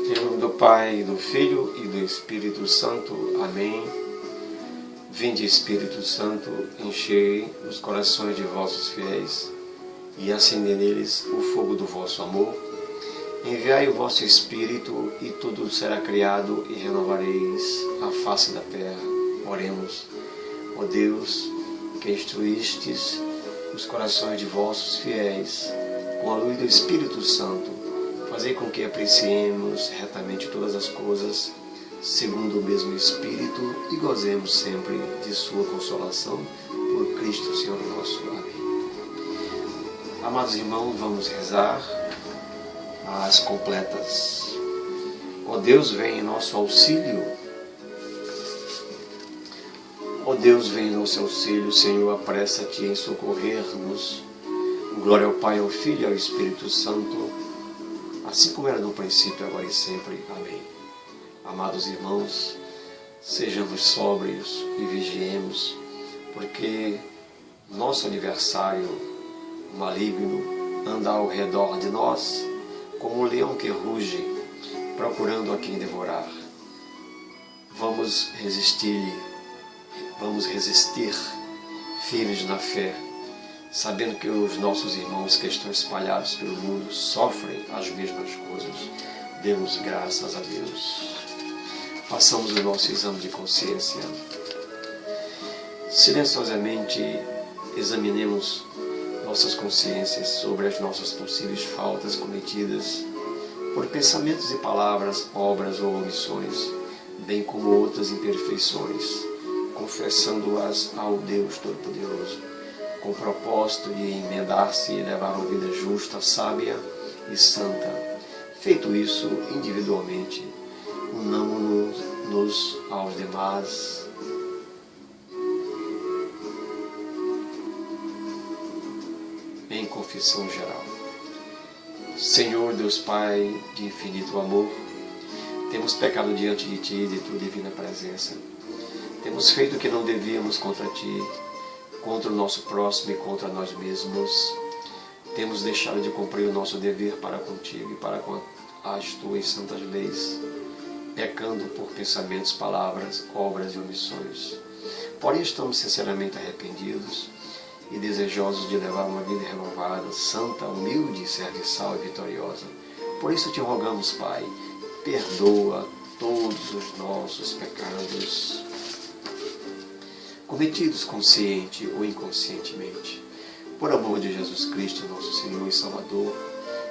Em nome do Pai, do Filho e do Espírito Santo. Amém. Vinde, Espírito Santo, enchei os corações de vossos fiéis e acendei neles o fogo do vosso amor. Enviai o vosso Espírito e tudo será criado e renovareis a face da terra. Oremos. Ó Deus, que instruístes os corações de vossos fiéis com a luz do Espírito Santo, fazei com que apreciemos retamente todas as coisas, segundo o mesmo Espírito, e gozemos sempre de sua consolação, por Cristo Senhor nosso. Amém. Amados irmãos, vamos rezar as completas. Ó Deus, vem em nosso auxílio. Ó Deus, vem em nosso auxílio. Senhor, apressa-te em socorrer-nos. Glória ao Pai, ao Filho e ao Espírito Santo, assim como era no princípio, agora e sempre. Amém. Amados irmãos, sejamos sóbrios e vigiemos, porque nosso adversário maligno anda ao redor de nós, como um leão que ruge, procurando a quem devorar. Vamos resistir, firmes na fé, sabendo que os nossos irmãos que estão espalhados pelo mundo sofrem as mesmas coisas. Demos graças a Deus. Façamos o nosso exame de consciência. Silenciosamente examinemos nossas consciências sobre as nossas possíveis faltas cometidas por pensamentos e palavras, obras ou omissões, bem como outras imperfeições, confessando-as ao Deus Todo-Poderoso, com o propósito de emendar-se e levar uma vida justa, sábia e santa. Feito isso individualmente, unamo-nos aos demais em confissão geral. Senhor Deus Pai de infinito amor, temos pecado diante de Ti e de Tua divina presença. Temos feito o que não devíamos contra Ti, contra o nosso próximo e contra nós mesmos. Temos deixado de cumprir o nosso dever para contigo e para com as Tuas santas leis, pecando por pensamentos, palavras, obras e omissões. Porém, estamos sinceramente arrependidos e desejosos de levar uma vida renovada, santa, humilde, serviçal e vitoriosa. Por isso te rogamos, Pai, perdoa todos os nossos pecados, cometidos consciente ou inconscientemente, por amor de Jesus Cristo, nosso Senhor e Salvador,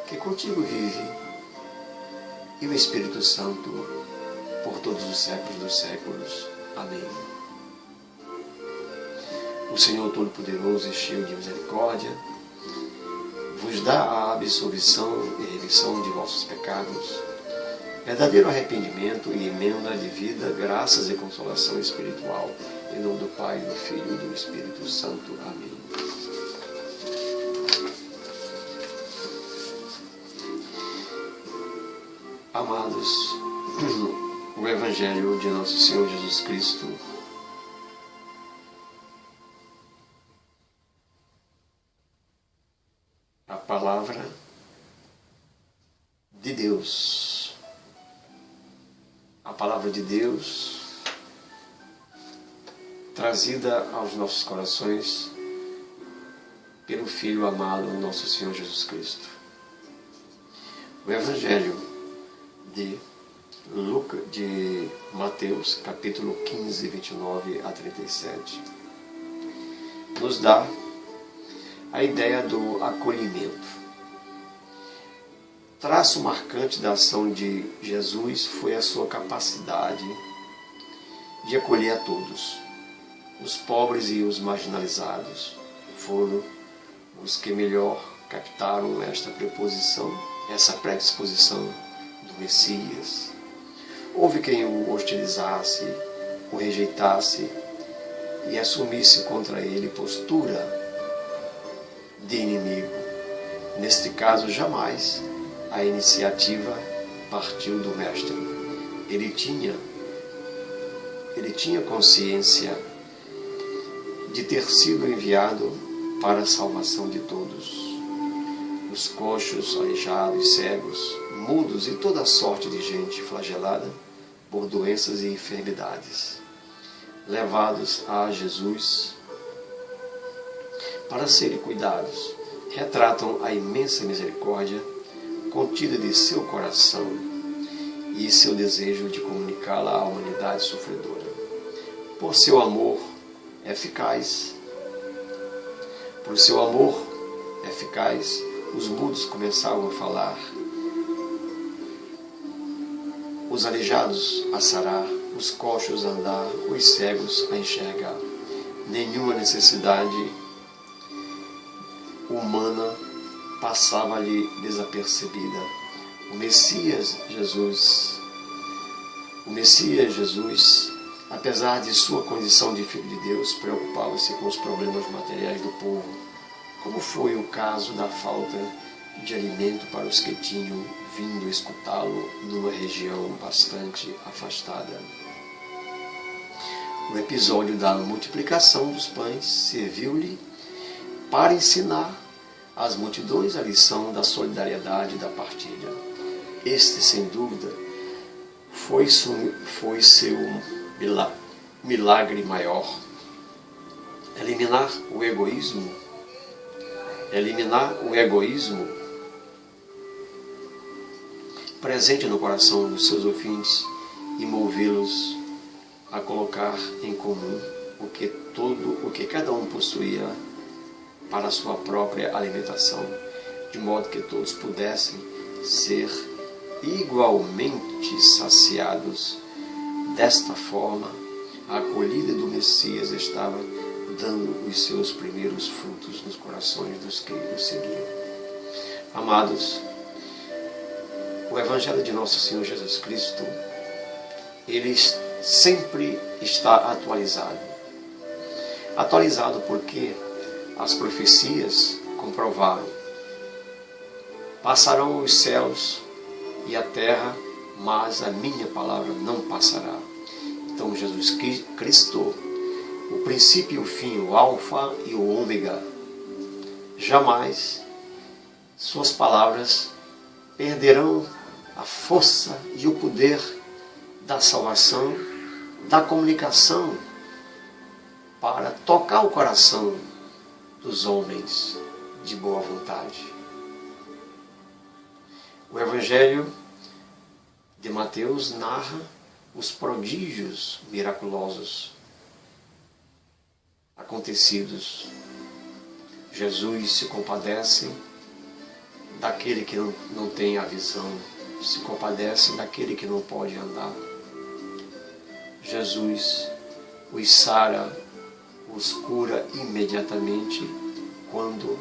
que contigo vive, e o Espírito Santo, por todos os séculos dos séculos. Amém. O Senhor Todo-Poderoso e cheio de misericórdia, vos dá a absolvição e remissão de vossos pecados, verdadeiro arrependimento e emenda de vida, graças e consolação espiritual. Em nome do Pai, do Filho e do Espírito Santo. Amém. Amados, o Evangelho de Nosso Senhor Jesus Cristo a palavra de Deus. A palavra de Deus trazida aos nossos corações pelo Filho amado, nosso Senhor Jesus Cristo. O Evangelho de Mateus, capítulo 15, 29 a 37, nos dá a ideia do acolhimento. Traço marcante da ação de Jesus foi a sua capacidade de acolher a todos. Os pobres e os marginalizados foram os que melhor captaram esta preposição, essa predisposição do Messias. Houve quem o hostilizasse, o rejeitasse e assumisse contra ele postura de inimigo. Neste caso, jamais a iniciativa partiu do Mestre. Ele tinha consciência de ter sido enviado para a salvação de todos. os coxos, aleijados, cegos, mudos e toda sorte de gente flagelada por doenças e enfermidades, levados a Jesus para serem cuidados, retratam a imensa misericórdia contida de seu coração e seu desejo de comunicá-la à humanidade sofredora. Por seu amor eficaz, os mudos começavam a falar, os aleijados a sarar, os coxos a andar, os cegos a enxergar. Nenhuma necessidade humana passava-lhe desapercebida. O Messias Jesus, apesar de sua condição de Filho de Deus, preocupava-se com os problemas materiais do povo, como foi o caso da falta de alimento para os que tinham vindo escutá-lo numa região bastante afastada. O episódio da multiplicação dos pães serviu-lhe para ensinar às multidões a lição da solidariedade e da partilha. Este, sem dúvida, foi seu milagre maior. Eliminar o egoísmo presente no coração dos seus ouvintes e movê-los a colocar em comum o que cada um possuía para a sua própria alimentação, de modo que todos pudessem ser igualmente saciados. Desta forma, a acolhida do Messias estava dando os seus primeiros frutos nos corações dos que o seguiam. Amados, o Evangelho de Nosso Senhor Jesus Cristo, ele sempre está atualizado. Atualizado porque as profecias comprovaram: passarão os céus e a terra, mas a minha palavra não passará. Então Jesus Cristo, o princípio e o fim, o alfa e o ômega, jamais suas palavras perderão a força e o poder da salvação, da comunicação, para tocar o coração dos homens de boa vontade. O Evangelho de Mateus narra os prodígios miraculosos acontecidos. Jesus se compadece daquele que não tem a visão, se compadece daquele que não pode andar. Jesus os sara, os cura imediatamente quando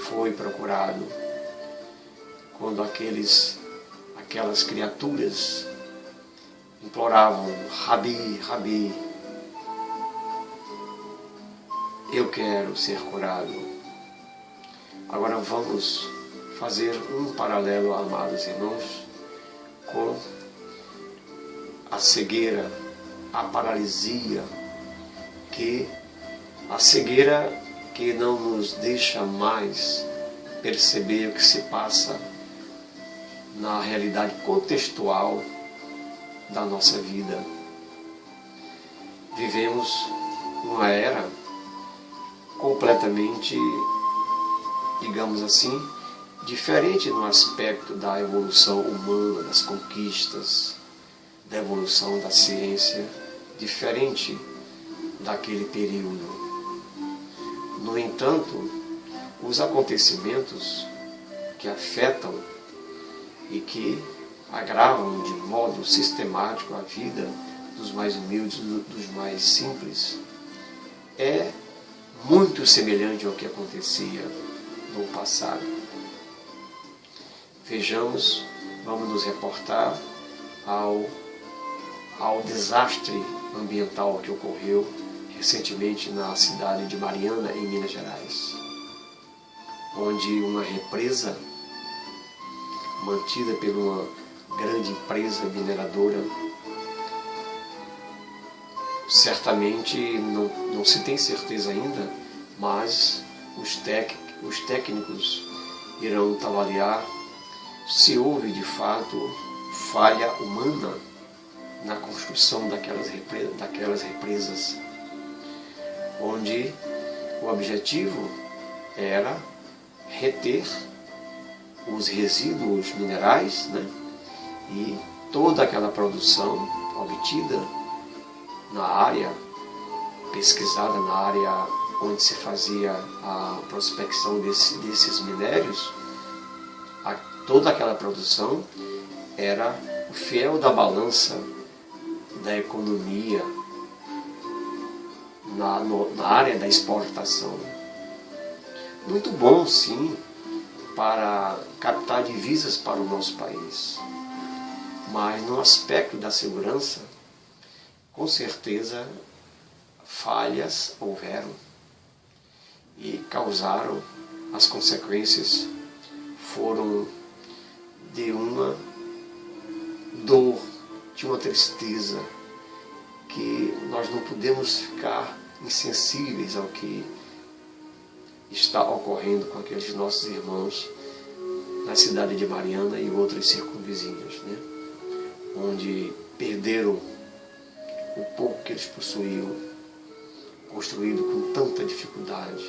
foi procurado, quando aquelas criaturas imploravam: Rabi, Rabi, eu quero ser curado. Agora vamos fazer um paralelo, amados irmãos, com a cegueira, a paralisia, a cegueira que não nos deixa mais perceber o que se passa na realidade contextual da nossa vida. Vivemos uma era completamente, digamos assim, diferente no aspecto da evolução humana, das conquistas, da evolução da ciência, diferente daquele período. No entanto, os acontecimentos que afetam e que agravam de modo sistemático a vida dos mais humildes, dos mais simples, é muito semelhante ao que acontecia no passado. Vejamos, vamos nos reportar ao desastre ambiental que ocorreu recentemente na cidade de Mariana, em Minas Gerais, onde uma represa mantida por uma grande empresa mineradora, certamente não se tem certeza ainda, mas os técnicos irão avaliar se houve de fato falha humana na construção daquelas represas, onde o objetivo era reter os resíduos minerais, né? E toda aquela produção obtida na área, pesquisada na área onde se fazia a prospecção desses minérios, toda aquela produção era o fiel da balança da economia na área da exportação. Muito bom, sim, para captar divisas para o nosso país. Mas no aspecto da segurança, com certeza, falhas houveram e causaram, as consequências foram de uma dor, de uma tristeza, que nós não podemos ficar insensíveis ao que está ocorrendo com aqueles nossos irmãos na cidade de Mariana e outras circunvizinhas, né? Onde perderam o pouco que eles possuíam, construído com tanta dificuldade,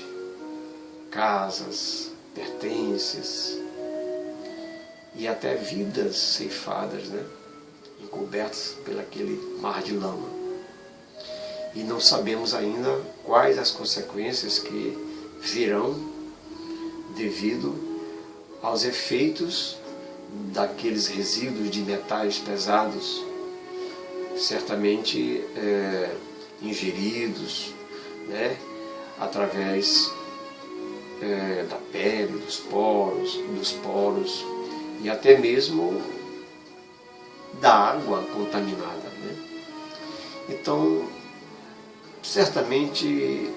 casas, pertences e até vidas ceifadas, né? Encobertas pelaquele mar de lama. E não sabemos ainda quais as consequências que virão devido aos efeitos daqueles resíduos de metais pesados, certamente ingeridos, né, através da pele, dos poros e até mesmo da água contaminada, né? Então, certamente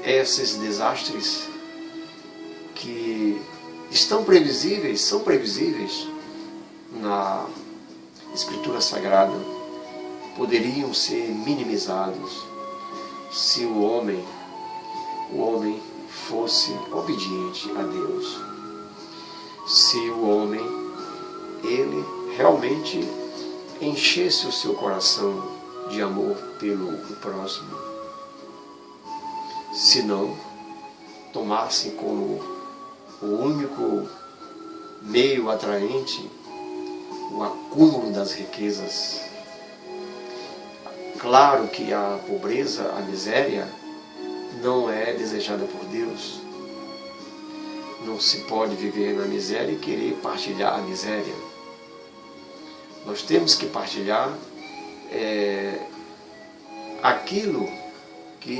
esses desastres que são previsíveis na Escritura Sagrada, poderiam ser minimizados se o homem fosse obediente a Deus. Se o homem, ele realmente enchesse o seu coração de amor pelo próximo, se não tomasse como o único meio atraente o acúmulo das riquezas. Claro que a pobreza, a miséria, não é desejada por Deus. Não se pode viver na miséria e querer partilhar a miséria. Nós temos que partilhar aquilo que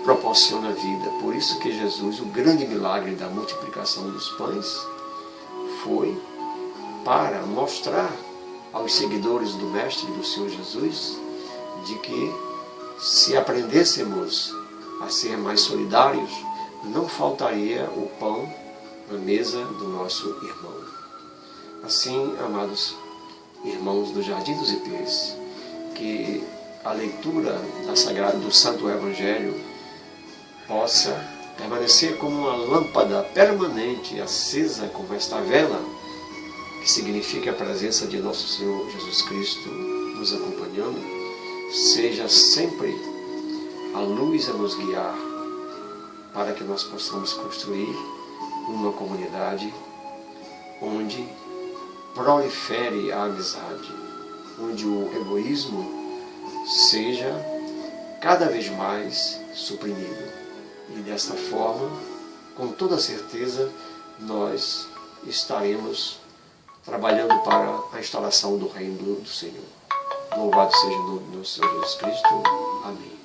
proporciona vida. Por isso que Jesus, o grande milagre da multiplicação dos pães, foi para mostrar aos seguidores do Mestre, do Senhor Jesus, de que se aprendêssemos a ser mais solidários, não faltaria o pão na mesa do nosso irmão. Assim, amados irmãos do Jardim dos Ipês, que a leitura do Santo Evangelho possa permanecer como uma lâmpada permanente, acesa como esta vela, que significa a presença de nosso Senhor Jesus Cristo nos acompanhando, seja sempre a luz a nos guiar, para que nós possamos construir uma comunidade onde prolifere a amizade, onde o egoísmo seja cada vez mais suprimido. E desta forma, com toda certeza, nós estaremos trabalhando para a instalação do reino do Senhor. Louvado seja o nome do nosso Senhor Jesus Cristo. Amém.